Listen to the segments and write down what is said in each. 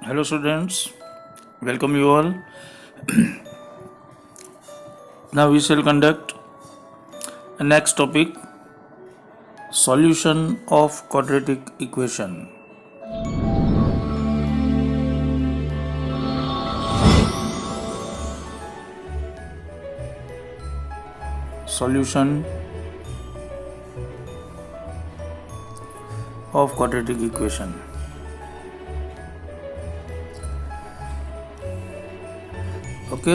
Hello, students. Welcome you all. Now we shall conduct a next topic: solution of quadratic equation. Solution of quadratic equation. Okay,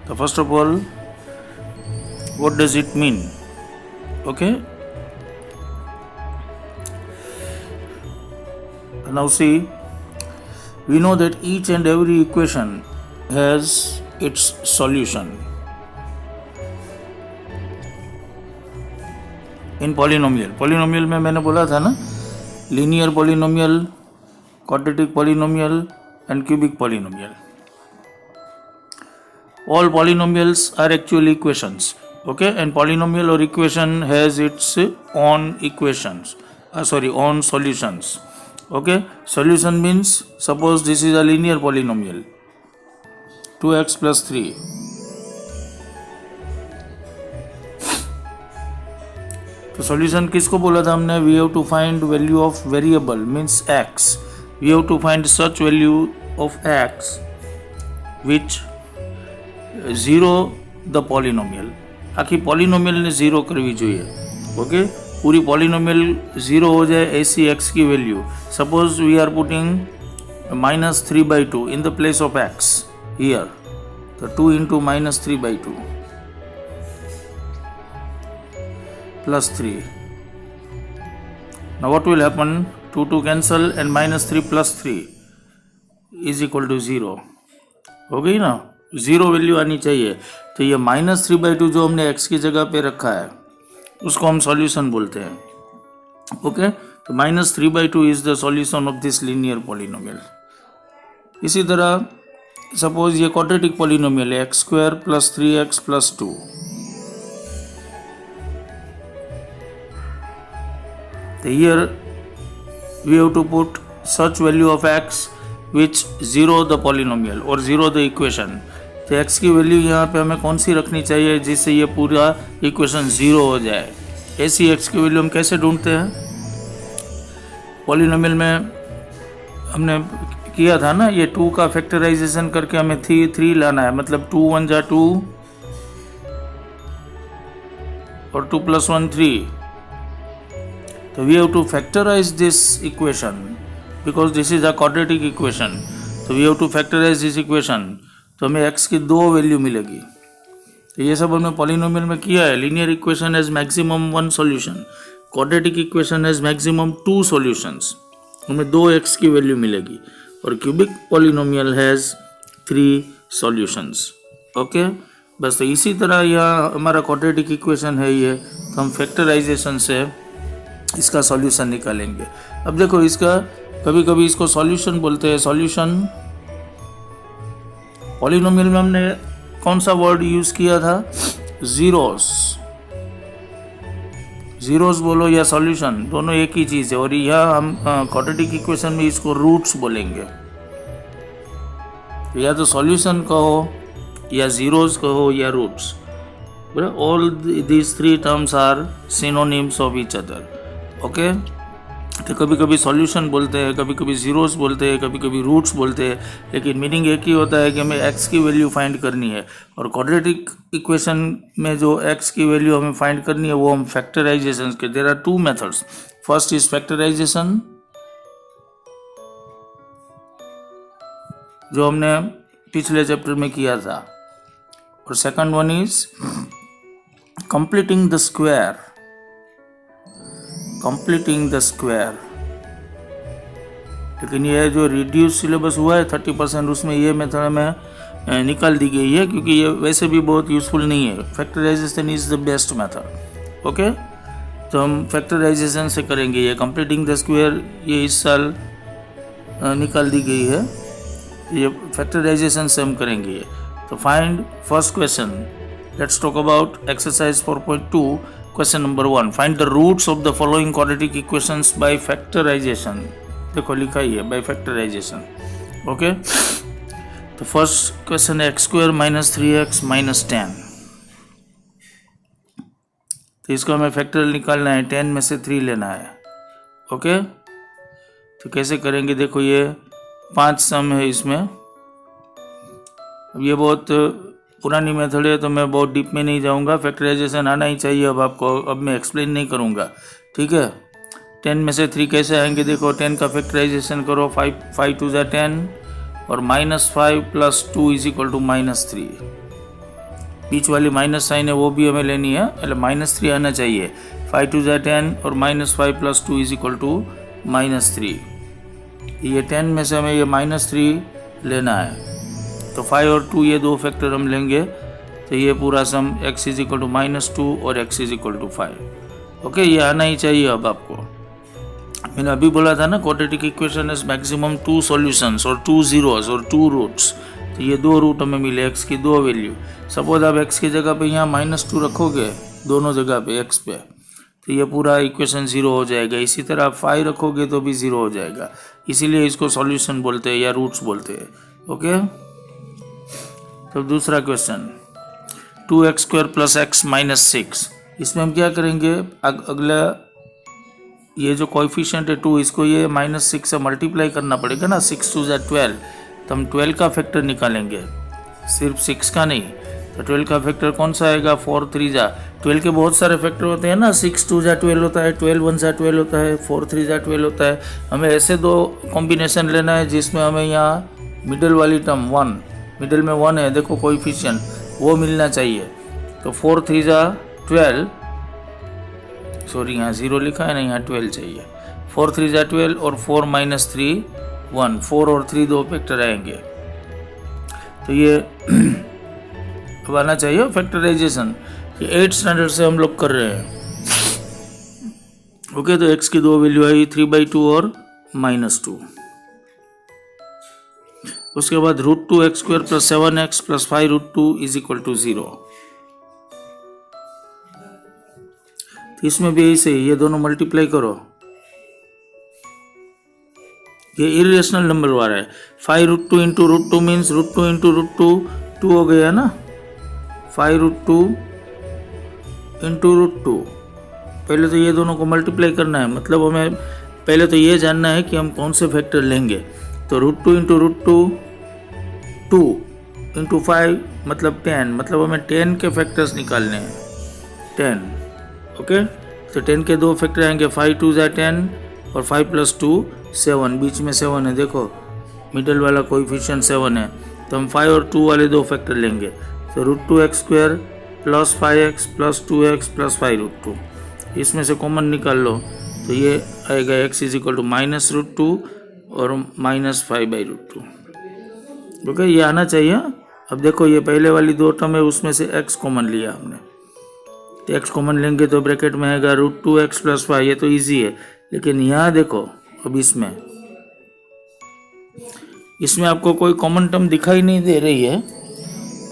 so first of all, what does it mean? Okay, now see, we know that each and every equation has its solution. In polynomial में मैंने बोला था ना, linear polynomial, quadratic polynomial and cubic polynomial. All polynomials are actually equations, okay, and polynomial or equation has its own equations, own solutions. Okay, solution means, suppose this is a linear polynomial, 2x plus 3. तो solution किसको बोला था हमने? We have to find value of variable means x. We have to find such value of x which zero the polynomial. આખી પોલિનોમિયલને zero કરવી જોઈએ. Okay, પૂરી પોલિનોમિયલ zero हो जाए ऐसी x की value. Suppose we are putting -3/2 in the place of x here. So 2 into -3/2 plus 3. Now what will happen? 2 cancel and -3 plus 3 is equal to 0. हो गई ना? ज़ीरो वैल्यू आनी चाहिए. तो ये -3/2 जो हमने x की जगह पे रखा है उसको हम सॉल्यूशन बोलते हैं. ओके, तो -3/2 is the solution of this linear polynomial. इसी तरह सपोज ये क्वाड्रेटिक पॉलिनोमियल है, x² + 3x + 2. तो here we have to put such value of x which zero the polynomial और ज़ीरो द इक्वेशन. तो x की वैल्यू यहाँ पे हमें कौन सी रखनी चाहिए जिससे ये पूरा इक्वेशन ज़ीरो हो जाए? ऐसी x की वैल्यू हम कैसे ढूंढते हैं? पॉलिनोमियल में हमने किया था ना, ये 2 का फैक्टराइजेशन करके हमें 3 लाना है. मतलब 2 1 जा 2 और 2 + 1 3. तो we have to factorise this equation because this is a quadratic equation. So we have to factorize this equation. तो हमें x की 2 वैल्यू मिलेगी. तो ये सब हमने पॉलिनोमियल में किया है. Linear equation has maximum 1 solution, quadratic equation has maximum 2 solutions. हमें 2x की वैल्यू मिलेगी. और cubic polynomial has 3 solutions. Okay, बस तो इसी तरह यहाँ हमारा क्वाड्रेटिक इक्वेशन है ये, तो हम फैक्टराइजेशन से इसका सॉल्यूशन निकालेंगे. अब देखो, इसका कभी कभी इसको सॉल्यूशन बोलते हैं. सॉल्यूशन पॉलिनोमियल में हमने कौन सा वर्ड यूज किया था? जीरोस. जीरोस बोलो या सॉल्यूशन, दोनों एक ही चीज है. और यह हम क्वाड्रेटिक इक्वेशन में इसको रूट्स बोलेंगे. तो या तो सॉल्यूशन कहो या जीरोस कहो या roots. All these 3 terms are synonyms of each other. Okay, तो कभी कभी सॉल्यूशन बोलते हैं, कभी कभी जीरोस बोलते हैं, कभी कभी रूट्स बोलते हैं, लेकिन मीनिंग एक ही होता है कि हमें x की वैल्यू फाइंड करनी है. और क्वाड्रेटिक इक्वेशन में जो x की वैल्यू हमें फाइंड करनी है वो हम फैक्टराइजेशन के. There are 2 methods. First is factorisation, जो हमने पिछले चैप्टर में किया था. और second one is completing the square. Completing the square. लेकिन ये जो रिड्यूस सिलेबस हुआ है 30%, उसमें ये मेथड हमें निकाल दी गई है क्योंकि ये वैसे भी बहुत यूज़फुल नहीं है. Factorization is the best method. Okay, तो हम फैक्टराइजेशन से करेंगे. ये कंप्लीटिंग द स्क्वायर ये इस साल निकाल दी गई है. ये फैक्टराइजेशन से हम करेंगे ये. तो find first question. Let's talk about exercise 4.2. Question number 1. Find the roots of the following quadratic equations by factorization. देखो लिखा ही है बाय फैक्टराइजेशन। ओके, तो फर्स्ट क्वेश्चन है x square minus 3x minus 10। तो इसको हमें फैक्टोरियल निकालना है, 10 में से 3 लेना है। ओके, तो कैसे करेंगे, देखो ये 5 सम है इसमें। अब ये बहुत पुरानी मेथड है तो मैं बहुत डीप में नहीं जाऊंगा, फैक्टराइजेशन आना ही चाहिए अब आपको, अब मैं एक्सप्लेन नहीं करूंगा, ठीक है। 10 में से 3 कैसे आएंगे, देखो 10 का फैक्टराइजेशन करो, 5 2 ज़ा 10 और -5 + 2 = -3। बीच वाली माइनस साइन है वो भी हमें लेनी है, मतलब -3 आना चाहिए। 5 2 ज़ा 10 और -5 + 2 = -3। ये 10 में से हमें ये -3 लेना है, तो 5 और 2 ये दो फैक्टर हम लेंगे, तो ये पूरा सम x = -2 और x = 5। ओके, ये आना ही चाहिए अब आपको। मैंने अभी बोला था ना, quadratic equation is maximum 2 solutions और 2 जीरोस और 2 रूट्स। तो ये 2 रूट हमें मिले x की 2 वैल्यू। सपोज आप x की जगह पे यहाँ -2 रखोगे दोनों जगह पे x पे, तो ये पूरा इक्वेशन 0 हो जाएगा। इसी तरह आप 5 रखोगे तो भी 0 हो जाएगा, इसीलिए इसको सॉल्यूशन बोलते हैं या रूट्स बोलते हैं। ओके, तो दूसरा क्वेश्चन 2x² + x - 6। इसमें हम क्या करेंगे, अगला ये जो कोएफिशिएंट है 2, इसको ये -6 से मल्टीप्लाई करना पड़ेगा ना। 6 2 ज़ा 12, तो हम 12 का फैक्टर निकालेंगे, सिर्फ 6 का नहीं। तो 12 का फैक्टर कौन सा आएगा, 4 3 ज़ा 12 के बहुत सारे फैक्टर होते हैं ना। 6 2 ज़ा 12 होता है, 12 1 ज़ा 12 होता है, 4 3 ज़ा 12 होता है। हमें ऐसे दो कॉम्बिनेशन लेना है जिसमें हमें यहाँ मिडिल वाली टर्म 1, मिडिल में 1 है देखो कोएफिशिएंट, वो मिलना चाहिए। तो 4 3 ज़ा 12, सॉरी यहाँ 0 लिखा है ना, यहाँ 12 चाहिए। 4 3 ज़ा 12 और 4 - 3 1, 4 और 3 दो फैक्टर आएंगे, तो ये अब आना चाहिए फैक्टराइजेशन। ये 8th स्टैंडर्ड से हम लोग कर रहे हैं। ओके, तो x की 2 वैल्यू आई 3/2 और -2। उसके बाद √2x² + 7x + 5√2 = 0। तो इसमें भी ऐसे ही ये दोनों मल्टीप्लाई करो, ये इरेशनल नंबर वाला है। 5√2 × √2 मीन्स √2 × √2 2 हो गया ना। 5√2 × √2, पहले तो ये दोनों को मल्टीप्लाई करना है, मतलब हमें पहले तो ये जानना है कि हम कौन से फैक्टर लेंगे। तो √2 × √2 2 × 5 मतलब 10, मतलब हमें 10 के फैक्टर्स निकालने हैं, 10। ओके, तो 10 के दो फैक्टर आएंगे, 5 2 ज़ा 10 और 5 + 2 7, बीच में 7 है देखो, मिडल वाला कोएफिशिएंट 7 है। तो हम 5 और 2 वाले दो फैक्टर लेंगे, तो √2x² + 5x + 2x + 5√2, इसमें से कॉमन निकाल लो, तो ये आएगा x = -√2 और -5/√2। ओके, ये आना चाहिए। अब देखो ये पहले वाली दो टर्म है, उसमें से x कॉमन लिया हमने, तो x कॉमन लेंगे तो ब्रैकेट में आएगा √2x + 5, ये तो इजी है। लेकिन यहाँ देखो, अब इसमें आपको कोई कॉमन टर्म दिखाई नहीं दे रही है,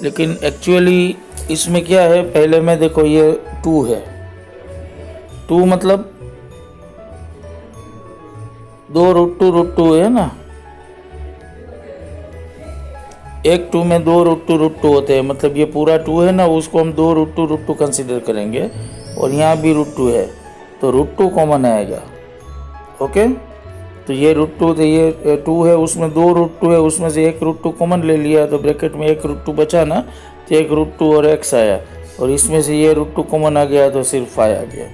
लेकिन एक्चुअली इसमें क्या है, पहले में देखो ये 2 है, 2 मतलब 2 √2 है ना, एक 2 में 2 √2 होते हैं, मतलब ये पूरा 2 है ना, उसको हम 2 √2 कंसिडर करेंगे, और यहाँ भी √2 है, तो √2 कॉमन आएगा। ओके, तो ये √2, तो ये 2 है, उसमें 2 √2 है, उसमें से एक √2 कॉमन ले लिया, तो ब्रैकेट में एक √2 बचा ना, तो एक √2 और x आया, और इसमें से ये √2 कॉमन आ गया तो सिर्फ 5 आ गया।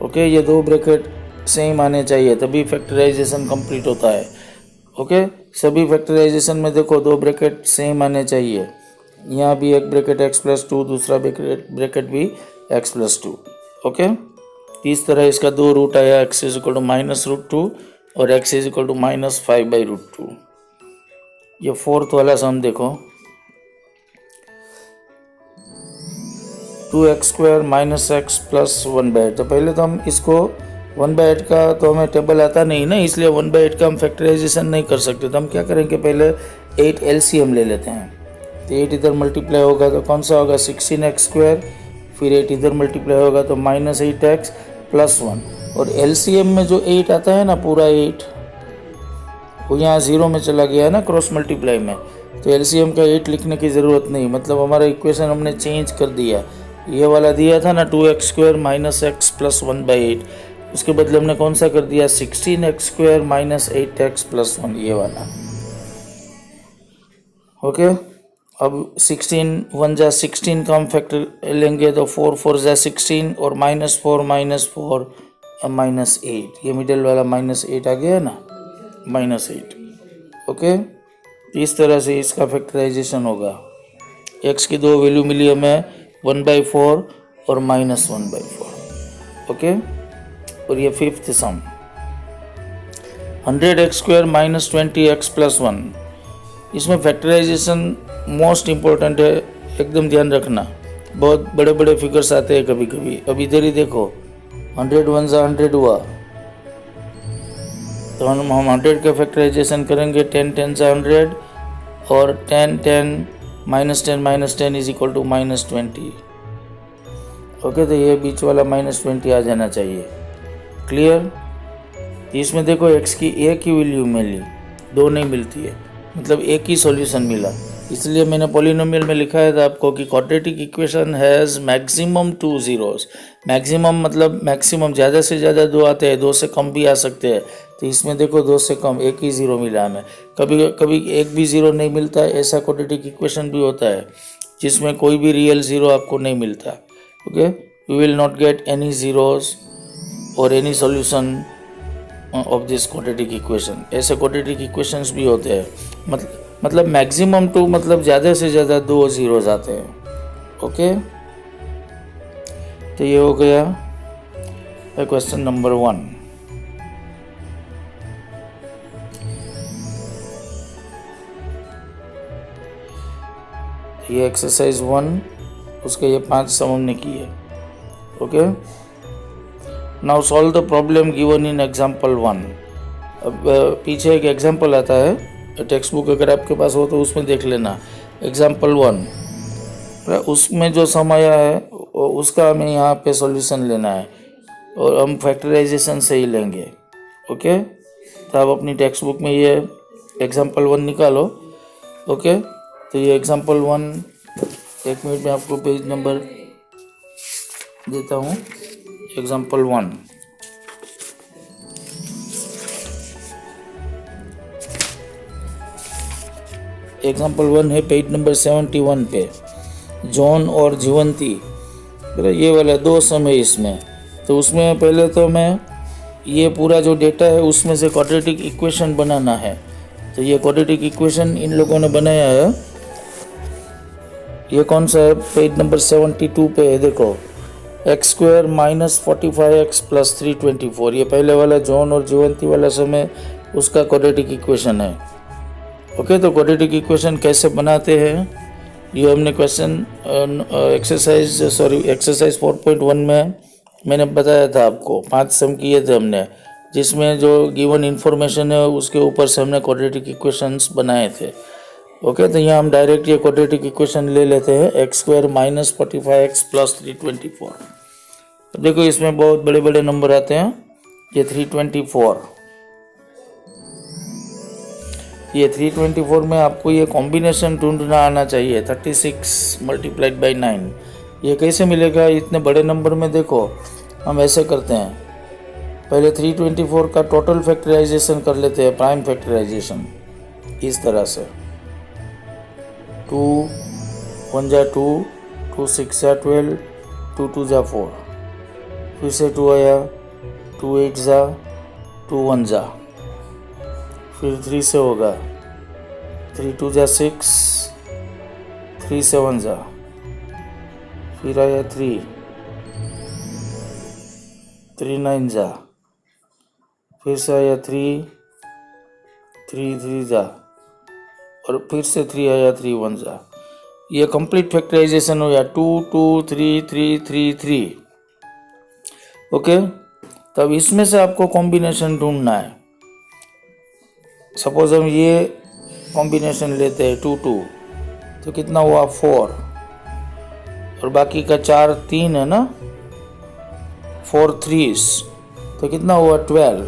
ओके, ये दो ब्रैकेट सेम आने चाहिए तभी फैक्टराइजेशन कंप्लीट होता है। ओके, सभी फैक्टराइजेशन में देखो दो ब्रैकेट सेम आने चाहिए, यहाँ भी एक ब्रैकेट x + 2, दूसरा ब्रैकेट भी x + 2। ओके, इस तरह इसका 2 रूट आया, x = -√2 और x = -5/√2। ये 4th वाला सम देखो, 2x² - x + 1/8। तो पहले तो हम इसको 1/8 का तो हमें टेबल आता नहीं ना, इसलिए 1/8 का हम फैक्टराइजेशन नहीं कर सकते। तो हम क्या करेंगे, पहले 8 LCM ले लेते हैं। तो 8 इधर मल्टीप्लाई होगा तो कौन सा होगा, 16x², फिर 8 इधर मल्टीप्लाई होगा तो -8x + 1, और LCM में जो 8 आता है ना, पूरा 8, वो यहाँ 0 में चला गया है ना क्रॉस मल्टीप्लाई में, तो एलसीएम का 8 लिखने की ज़रूरत नहीं, मतलब हमारा इक्वेशन हमने चेंज कर दिया। ये वाला दिया था ना 2x² - x + 1/8, उसके बदले हमने कौन सा कर दिया 16x² - 8x + 1, ये वाला। ओके, अब 16 1 जा 16 का हम फैक्टर लेंगे तो 4 4 जा 16 और -4 -4 -8, ये मिडिल वाला -8 आ गया ना, -8। ओके, इस तरह से इसका फैक्टराइजेशन होगा। x की दो वैल्यू मिली हमें 1/4 और -1/4। ओके, और ये फिफ्थ सम 100x² - 20x + 1, इसमें फैक्टराइजेशन मोस्ट इम्पोर्टेंट है, एकदम ध्यान रखना। बहुत बड़े बड़े फिगर्स आते हैं कभी कभी। अब इधर ही देखो 100 1 जा 100 हुआ, तो हम 100 का फैक्टराइजेशन करेंगे 10 10 जा 100 और 10 10 -10 -10 इज इक्वल टू -20। ओके, तो ये बीच वाला -20 आ जाना चाहिए। क्लियर? इसमें देखो x की एक ही वैल्यू मिली, दो नहीं मिलती है, मतलब एक ही सॉल्यूशन मिला। इसलिए मैंने पॉलिनोमियल में लिखा है था आपको कि quadratic equation has maximum 2 zeros। Maximum मतलब मैक्सिमम, ज़्यादा से ज़्यादा 2 आते हैं, 2 से कम भी आ सकते हैं। तो इसमें देखो 2 से कम एक ही ज़ीरो मिला हमें। कभी कभी एक भी ज़ीरो नहीं मिलता है, ऐसा क्वाड्रेटिक इक्वेशन भी होता है जिसमें कोई भी रियल ज़ीरो आपको नहीं मिलता। Okay, you will not get any zeros और any solution of this quadratic equation. ऐसे क्वाड्रेटिक इक्वेशंस भी होते हैं, मतलब मैक्सिमम 2 मतलब ज़्यादा से ज़्यादा 2 ज़ीरोज़ आते हैं। ओके, तो ये हो गया क्वेश्चन नंबर 1। ये एक्सरसाइज 1, उसके ये 5 सम हमने किए। Okay, now solve the problem given in example 1। अब पीछे एक एग्जाम्पल आता है, टेक्स्ट बुक अगर आपके पास हो तो उसमें देख लेना। एग्जाम्पल 1, उसमें जो सम आया है उसका हमें यहाँ पे सॉल्यूशन लेना है और हम फैक्टराइजेशन से ही लेंगे। ओके, तो आप अपनी टेक्स्ट बुक में ये एग्जाम्पल 1 निकालो। ओके, तो ये एग्जाम्पल 1, एक मिनट में आपको पेज नंबर देता हूँ। एग्जाम्पल 1, एग्जाम्पल 1 है पेज नंबर 71 पे, जॉन और जीवंती। ये वाला 2 सम है इसमें। तो उसमें पहले तो मैं ये पूरा जो डेटा है उसमें से क्वाड्रेटिक इक्वेशन बनाना है। तो ये क्वाड्रेटिक इक्वेशन इन लोगों ने बनाया है। ये कौन सा है? पेज नंबर 72 पे है, देखो x² - 45x + 324। ये पहले वाला जॉन और जीवंती वाला समय उसका क्वाड्रेटिक इक्वेशन है। ओके, तो क्वाड्रेटिक इक्वेशन कैसे बनाते हैं ये हमने क्वेश्चन एक्सरसाइज 4.1 में मैंने बताया था आपको। 5 सम किए थे हमने, जिसमें जो गिवन इन्फॉर्मेशन है उसके ऊपर से हमने क्वाड्रेटिक इक्वेशंस बनाए थे। ओके, तो यहाँ हम डायरेक्ट ये क्वाड्रेटिक इक्वेशन ले लेते हैं, x² - 45x + 324। तो देखो इसमें बहुत बड़े बड़े नंबर आते हैं। ये 324, ये 324 में आपको ये कॉम्बिनेशन ढूंढना आना चाहिए, 36 × 9। ये कैसे मिलेगा इतने बड़े नंबर में? देखो हम ऐसे करते हैं, पहले 324 का टोटल फैक्टराइजेशन कर लेते हैं, प्राइम फैक्टराइजेशन इस तरह से। 2 1 जा 2, 2 6 जा 12, 2 2 जा 4, फिर से 2 आया, 2 8 जा, 2 1 जा, फिर 3 से होगा, 3 2 जा 6, 3 7 जा, फिर आया 3 3 9 जा, फिर से आया 3 3 3 जा, और फिर से 3 आया, 3 1 जा। ये कंप्लीट फैक्टराइजेशन हो गया, 2 2 3 3 3 3। ओके, तब इसमें से आपको कॉम्बिनेशन ढूंढना है। सपोज हम ये कॉम्बिनेशन लेते हैं 2 2, तो कितना हुआ 4, और बाकी का 4 3 है ना, 4 3s, तो कितना हुआ 12।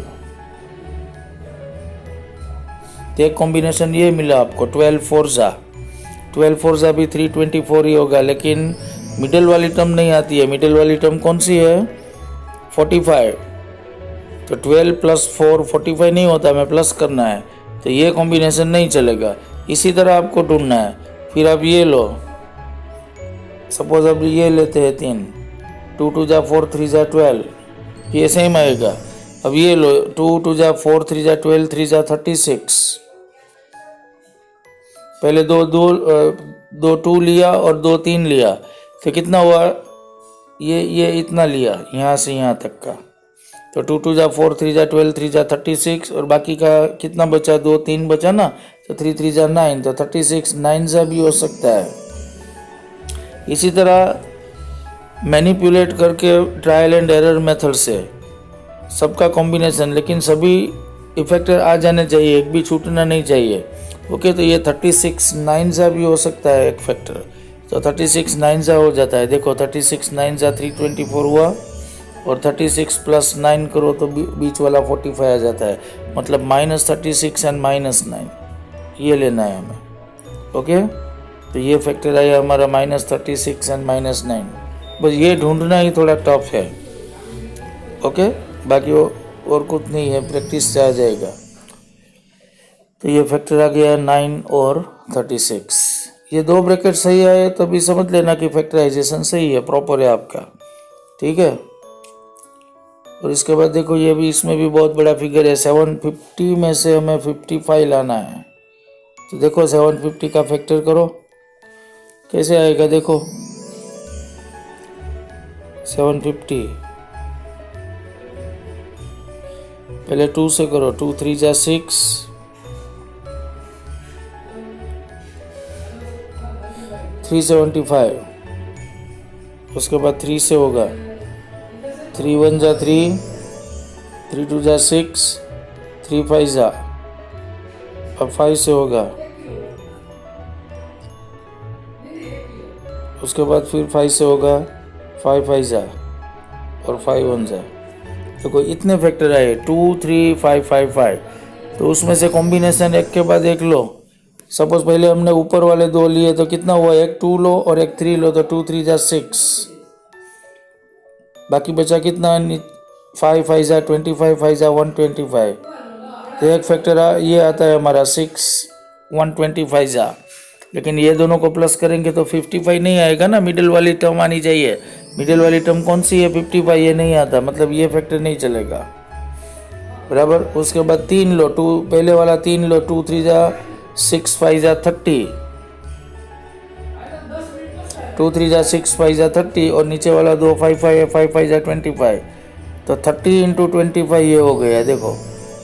तो एक कॉम्बिनेशन ये मिला आपको 12 फोर ज़ा भी 324 ही होगा, लेकिन मिडिल वाली टर्म नहीं आती है। मिडिल वाली टर्म कौन सी है? 45। तो 12 + 4 45 नहीं होता, हमें प्लस करना है, तो ये कॉम्बिनेशन नहीं चलेगा। इसी तरह आपको ढूंढना है। फिर आप ये लो, सपोज अब ये लेते हैं 3, 2 2 जा 4 3 जा 12, ये सेम आएगा। अब ये लो 2 2 जा 4 3 जा 12 3 जा 36। पहले दो 2 लिया और 2 3 लिया, तो कितना हुआ? ये इतना लिया यहाँ से यहाँ तक का, तो 2 2 जा 4 3 जा 12 3 जा 36, और बाकी का कितना बचा? 2 3 बचा ना, तो 3 3 जा 9, तो 36 9 जा भी हो सकता है। इसी तरह मैनिपुलेट करके ट्रायल एंड एरर मेथड से सबका कॉम्बिनेशन, लेकिन सभी इफेक्टर आ जाने चाहिए, एक भी छूटना नहीं चाहिए। ओके, तो ये 36 9 जा भी हो सकता है एक फैक्टर, तो 36 9 जा हो जाता है। देखो 36 9 जा 324 हुआ, और 36 + 9 करो तो बीच वाला 45 आ जाता है, मतलब -36 एंड -9 ये लेना है हमें। ओके, तो ये फैक्टर आया हमारा -36 एंड -9। बस ये ढूंढना ही थोड़ा टफ है। ओके, बाकी और कुछ नहीं है, प्रैक्टिस से आ जाएगा। तो ये फैक्टर आ गया 9 और 36। ये दो ब्रैकेट सही आए तो भी समझ लेना कि फैक्टराइजेशन सही है, प्रॉपर है आपका। ठीक है, और इसके बाद देखो ये भी, इसमें भी बहुत बड़ा फिगर है। 750 में से हमें 55 लाना है, तो देखो 750 का फैक्टर करो, कैसे आएगा? देखो 750 पहले 2 से करो, 2 3 जा 6, 375, उसके बाद 3 से होगा, 3 1 जा 3, 3 2 जा 6, 3 5 जा, अब 5 से होगा, उसके बाद फिर 5 से होगा, 5 5 जा और 5 1 जा। तो कोई इतने फैक्टर आए 2 3 5 5 5, तो उसमें से कॉम्बिनेशन एक के बाद एक लो। सपोज पहले हमने ऊपर वाले 2 लिए, तो कितना हुआ? एक 2 लो और एक 3 लो, तो 2 3 जा 6, बाकी बचा कितना? 5 5 जा 25, 5 जा 125, तो एक फैक्टर ये आता है हमारा 6 125 जा। लेकिन ये दोनों को प्लस करेंगे तो 55 नहीं आएगा ना, मिडिल वाली टर्म आनी चाहिए। मिडिल वाली टर्म कौन सी है? 55, ये नहीं आता, मतलब ये फैक्टर नहीं चलेगा, बराबर। उसके बाद 3 लो, 2 पहले वाला 3 लो, 2 3 जा 6 5 जा 30, 2 3 जा 6 5 जा 30, और नीचे वाला 2 5 5 5 5 जा 25, तो 30 × 25 ये हो गया। देखो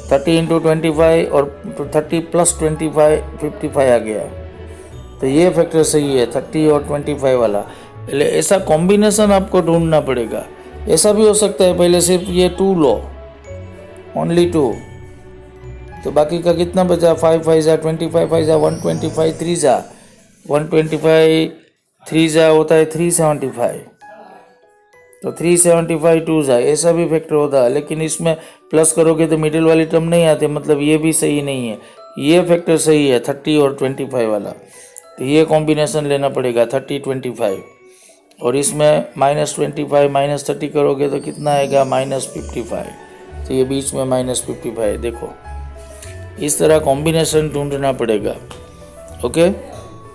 30 × 25 और 30 + 25 55 आ गया, तो ये फैक्टर सही है 30 और 25 वाला। पहले ऐसा कॉम्बिनेशन आपको ढूंढना पड़ेगा। ऐसा भी हो सकता है पहले सिर्फ ये 2 लो, ओनली 2, तो बाकी का कितना बचा? 5 5 जा 25, 5 जा 125, 3 जा 125, 3 जा होता है 375, तो 375 2 जा, ऐसा भी फैक्टर होता है। लेकिन इसमें प्लस करोगे तो मिडिल वाली टर्म नहीं आती, मतलब ये भी सही नहीं है। ये फैक्टर सही है 30 और 25 वाला, तो ये कॉम्बिनेशन लेना पड़ेगा 30 25, और इसमें -25 -30 करोगे तो कितना आएगा? -55, तो ये बीच में -55। देखो इस तरह कॉम्बिनेशन ढूंढना पड़ेगा। ओके,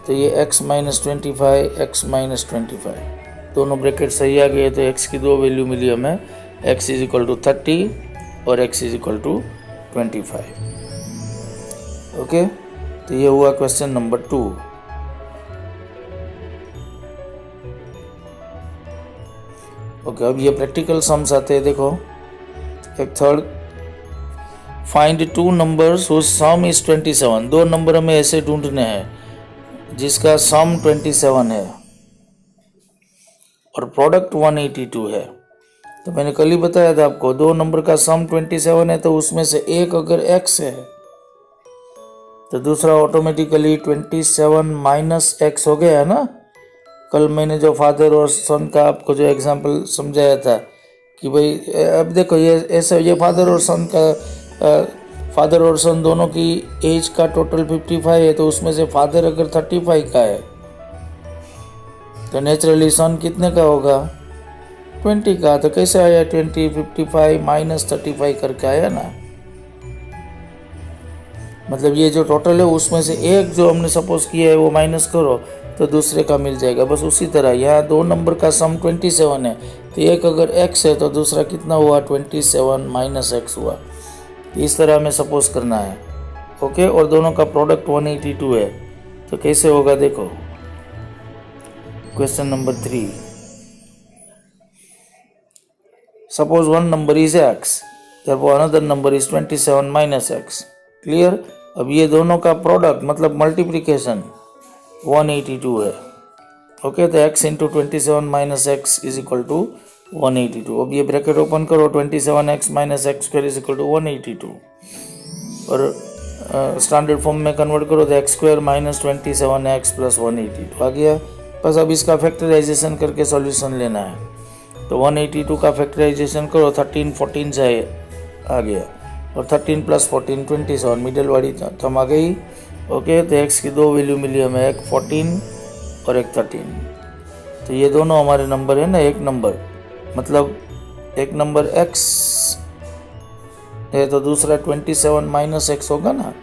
तो ये x - 25 x - 25 दोनों ब्रैकेट सही आ गए, तो x की 2 वैल्यू मिली हमें, x = 30 और x = 25। ओके, तो ये हुआ क्वेश्चन नंबर 2। ओके, अब ये प्रैक्टिकल सम्स आते हैं। देखो एक third, find 2 numbers whose sum is 27। 2 number हमें ऐसे ढूंढने हैं जिसका सम 27 है और प्रोडक्ट 182 है। तो मैंने कल ही बताया था आपको, 2 नंबर का सम 27 है, तो उसमें से एक अगर x है तो दूसरा ऑटोमेटिकली 27 - x हो गया है ना। कल मैंने जो फादर और सन का आपको जो एग्जांपल समझाया था कि भाई अब देखो ये ऐसा, ये फादर और सन का फादर और सन दोनों की एज का टोटल 55 है, तो उसमें से फादर अगर 35 का है तो नेचुरली सन कितने का होगा? 20 का। तो कैसे आया 20, 55 माइनस 35 करके आया ना। मतलब ये जो टोटल है उसमें से एक जो हमने सपोज किया है वो माइनस करो तो दूसरे का मिल जाएगा। बस उसी तरह यहाँ दो नंबर का सम 27 है, तो एक अगर x है तो दूसरा कितना हुआ? 27 माइनस x हुआ। इस तरह हमें सपोज करना है। ओके, और दोनों का प्रोडक्ट 182 है, तो कैसे होगा देखो। Question number 3, suppose one number is x, therefore another number is 27 minus x। Clear? अब ये दोनों का प्रोडक्ट मतलब मल्टीप्लिकेशन 182 है। ओके, तो x into 27 minus x is equal to 182। अब ये ब्रैकेट ओपन करो, 27x minus x square is equal to 182, और स्टैंडर्ड फॉर्म में कन्वर्ट करो तो x square minus 27x plus 182 आ गया। बस अब इसका फैक्टराइजेशन करके सॉल्यूशन लेना है। तो 182 का फैक्टराइजेशन करो, 13 14 से आ गया, और 13 प्लस 14 27, मिडल वाली थम आ गई। ओके, तो x की दो वैल्यू मिली हमें, एक 14 और एक 13। तो ये दोनों हमारे नंबर है ना, एक नंबर मतलब एक नंबर x है तो दूसरा 27 माइनस एक्स होगा ना,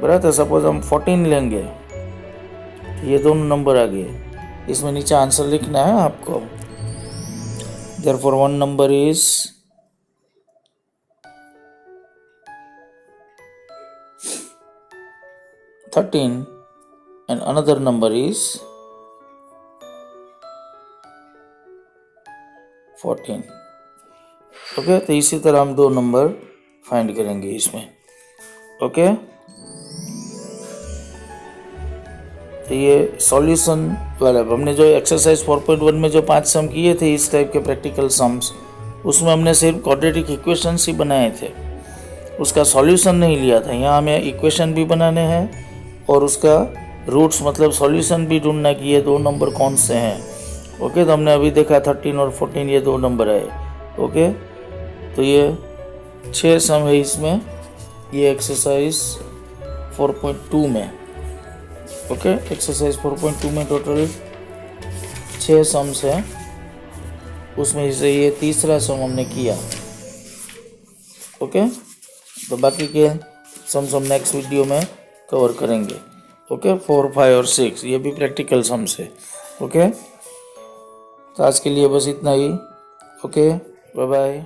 बराबर। तो सपोज हम 14 लेंगे तो ये दोनों नंबर आ गए। इसमें नीचे आंसर लिखना है आपको। Therefore one number is 13 and another number is 14। Okay, तो इसी तरह हम दो नंबर फाइंड करेंगे इसमें। ओके, तो ये सॉल्यूशन वाला हमने जो एक्सरसाइज 4.1 में जो 5 सम किए थे इस टाइप के प्रैक्टिकल सम्स, उसमें हमने सिर्फ क्वाड्रेटिक इक्वेशंस ही बनाए थे, उसका सॉल्यूशन नहीं लिया था। यहाँ हमें इक्वेशन भी बनाने हैं और उसका रूट्स मतलब सॉल्यूशन भी ढूंढना कि ये दो नंबर कौन से हैं। ओके, तो हमने अभी देखा 13 और 14 ये दो नंबर है। ओके, तो ये 6 सम है इसमें, ये एक्सरसाइज 4.2 में। ओके, एक्सरसाइज 4.2 में टोटल 6 सम्स हैं, उसमें से ये तीसरा सम हमने किया। ओके, तो बाकी के सम्स हम नेक्स्ट वीडियो में कवर करेंगे। ओके, 4, 5 और 6 ये भी प्रैक्टिकल सम्स है। ओके, तो आज के लिए बस इतना ही। Okay, bye bye.